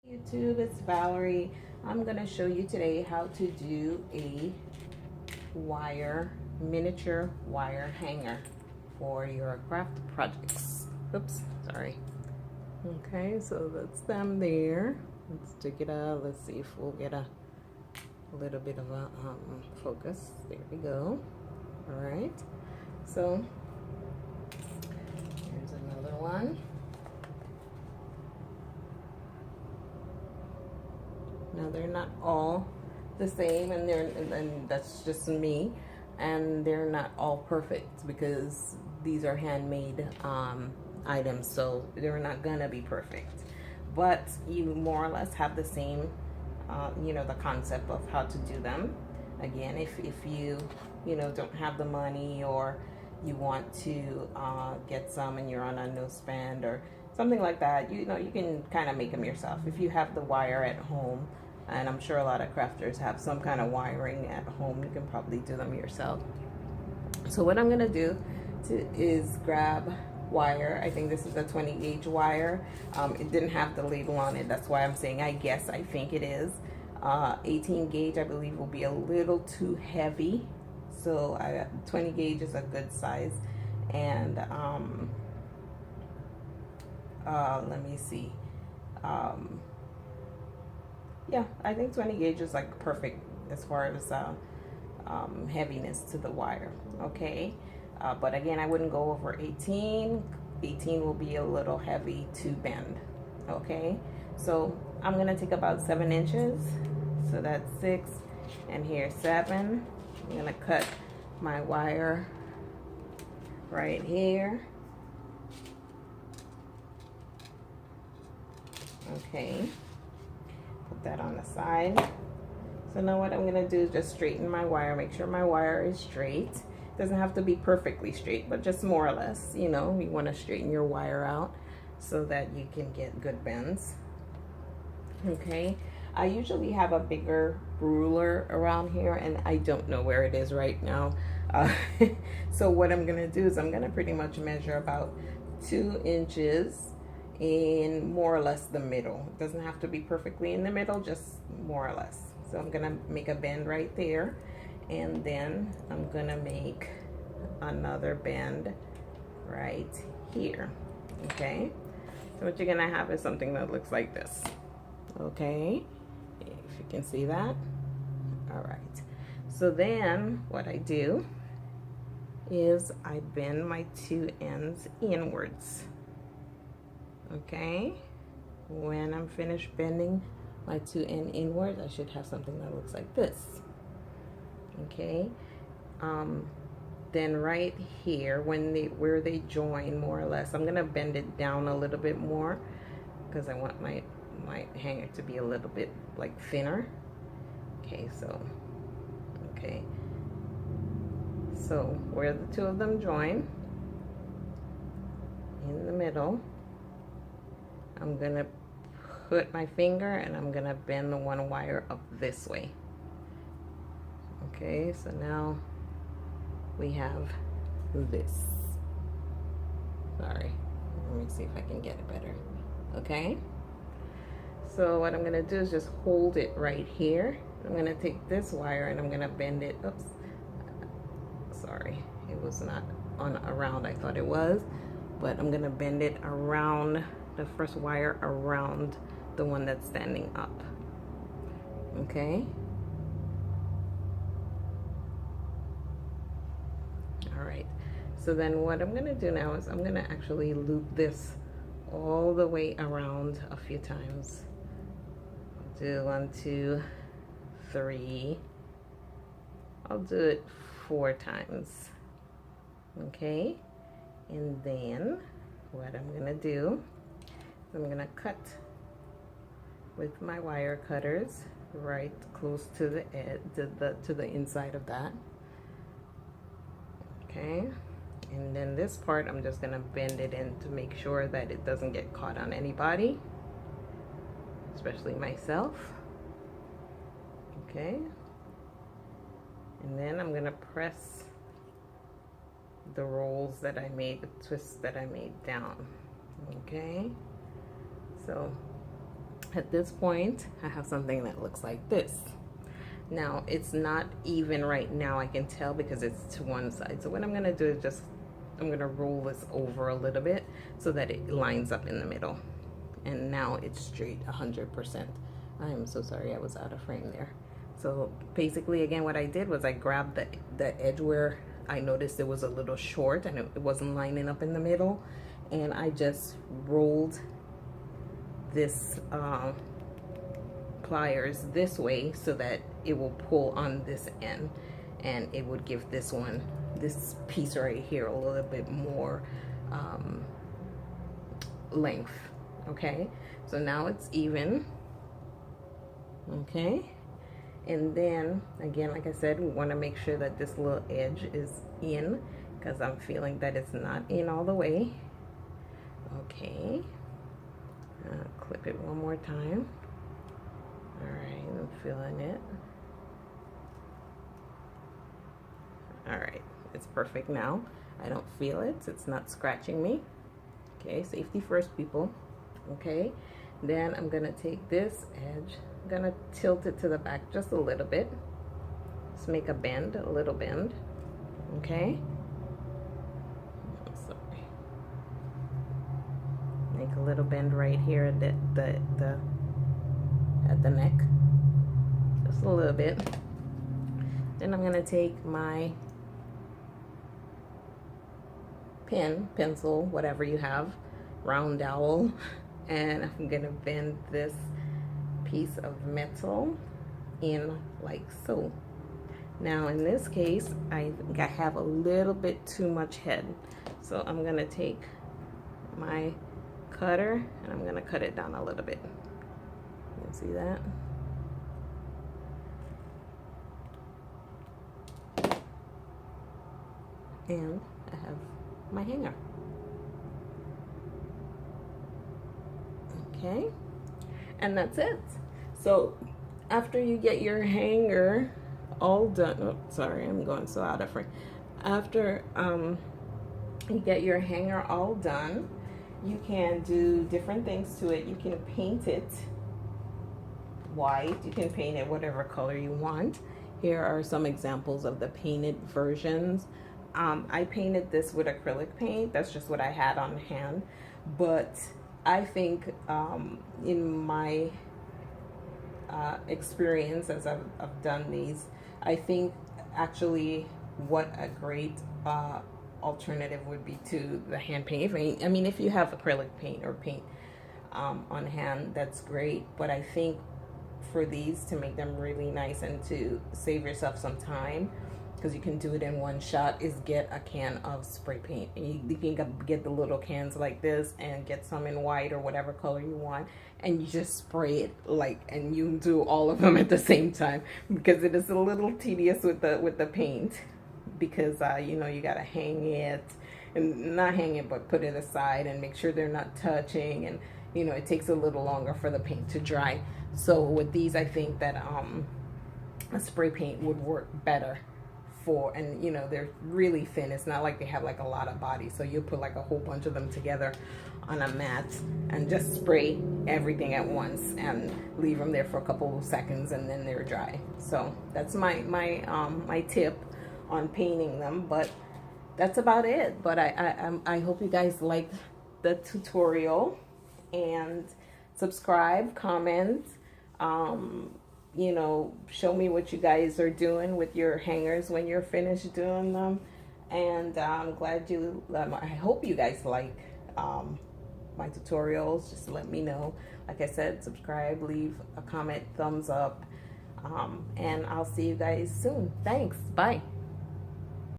YouTube, it's Valerie. I'm going to show you today how to do a miniature wire hanger for your craft projects. Oops, sorry. Okay, so that's them there. Let's take it out. Let's see if we'll get a little bit of a focus. There we go. All right, so here's another one. Now they're not all the same, and that's just me, and they're not all perfect because these are handmade items, so they're not gonna be perfect. But you more or less have the same, the concept of how to do them. Again, if you don't have the money, or you want to get some and you're on a no spend or something like that, you can kind of make them yourself if you have the wire at home. And I'm sure a lot of crafters have some kind of wiring at home. You can probably do them yourself. So what I'm gonna do is grab wire. I think this is a 20 gauge wire. It didn't have the label on it. That's why I'm saying I think it is. 18 gauge I believe will be a little too heavy. So 20 gauge is a good size. And let me see. Yeah, I think 20 gauge is like perfect as far as heaviness to the wire. Okay, but again, I wouldn't go over 18. 18 will be a little heavy to bend. Okay, so I'm gonna take about 7 inches, so that's 6, and here's 7. I'm gonna cut my wire right here. Okay, put that on the side. So now what I'm gonna do is just straighten my wire, make sure my wire is straight. It doesn't have to be perfectly straight, but just more or less, you wanna straighten your wire out so that you can get good bends. Okay, I usually have a bigger ruler around here, and I don't know where it is right now. So what I'm gonna do is I'm gonna pretty much measure about 2 inches in more or less the middle. It doesn't have to be perfectly in the middle, just more or less. So I'm gonna make a bend right there, and then I'm gonna make another bend right here. Okay, so what you're gonna have is something that looks like this. Okay, if you can see that. All right, so then what I do is I bend my 2 ends inwards. Okay, when I'm finished bending my 2 ends inwards, I should have something that looks like this. Okay, then right here, where they join more or less, I'm gonna bend it down a little bit more because I want my hanger to be a little bit like thinner. Okay, so where the 2 of them join in the middle, I'm gonna put my finger and I'm gonna bend the one wire up this way. Okay, so now we have this. Sorry, let me see if I can get it better. Okay, so what I'm gonna do is just hold it right here. I'm gonna take this wire and I'm gonna bend it. Oops, sorry, it was not on around. I thought it was, but I'm gonna bend it around the first wire, around the one that's standing up. Okay, all right, so then what I'm gonna do now is I'm gonna actually loop this all the way around a few times. I'll do 1, 2, 3. I'll do it 4 times. Okay, and then what I'm gonna do, I'm gonna cut with my wire cutters right close to the edge, to the inside of that. Okay, and then this part I'm just gonna bend it in to make sure that it doesn't get caught on anybody, especially myself. Okay, and then I'm gonna press the rolls that I made, the twists that I made down. Okay, so At this point, I have something that looks like this. Now, it's not even right now, I can tell, because it's to one side. So what I'm gonna do is just, I'm gonna roll this over a little bit so that it lines up in the middle. And now it's straight 100%. I am so sorry, I was out of frame there. So basically, again, what I did was I grabbed the edge where I noticed it was a little short and it wasn't lining up in the middle. And I just rolled this pliers this way so that it will pull on this end, and it would give this one, this piece right here, a little bit more length. Okay, so now it's even. Okay, and then again, like I said, we want to make sure that this little edge is in, because I'm feeling that it's not in all the way. Okay, clip it one more time. All right, I'm feeling it. All right, it's perfect now. I don't feel it, it's not scratching me. Okay, safety first, people. Okay, then I'm gonna take this edge, I'm gonna tilt it to the back just a little bit. Just make a bend, a little bend. Okay. Sorry. Make a little bend right here at the neck, just a little bit. Then I'm gonna take my pen, pencil, whatever you have, round dowel, and I'm gonna bend this piece of metal in like so. Now in this case, I think I have a little bit too much head, so I'm gonna take my cutter and I'm gonna cut it down a little bit. You see that? And I have my hanger. Okay, and that's it. So after you get your hanger all done, oh, sorry, I'm going so out of frame. After you get your hanger all done, you can do different things to it. You can paint it white, you can paint it whatever color you want. Here are some examples of the painted versions. I painted this with acrylic paint. That's just what I had on hand. But I think in my experience as I've done these, I think actually what a great alternative would be to the hand paint. I mean, if you have acrylic paint or paint on hand, that's great. But I think for these, to make them really nice and to save yourself some time, because you can do it in one shot, is get a can of spray paint. And you can get the little cans like this and get some in white or whatever color you want, and you just spray it like, and you do all of them at the same time, because it is a little tedious with the paint, because you know, you gotta hang it, and not hang it, but put it aside and make sure they're not touching, and you know, it takes a little longer for the paint to dry. So with these, I think that a spray paint would work better for, and you know, they're really thin. It's not like they have like a lot of body, so you put like a whole bunch of them together on a mat and just spray everything at once and leave them there for a couple of seconds, and then they're dry. So that's my tip on painting them. But that's about it. But I hope you guys liked the tutorial, and subscribe, comment, you know, show me what you guys are doing with your hangers when you're finished doing them. And I'm glad you, I hope you guys like my tutorials. Just let me know. Like I said, subscribe, leave a comment, thumbs up, and I'll see you guys soon. Thanks. Bye.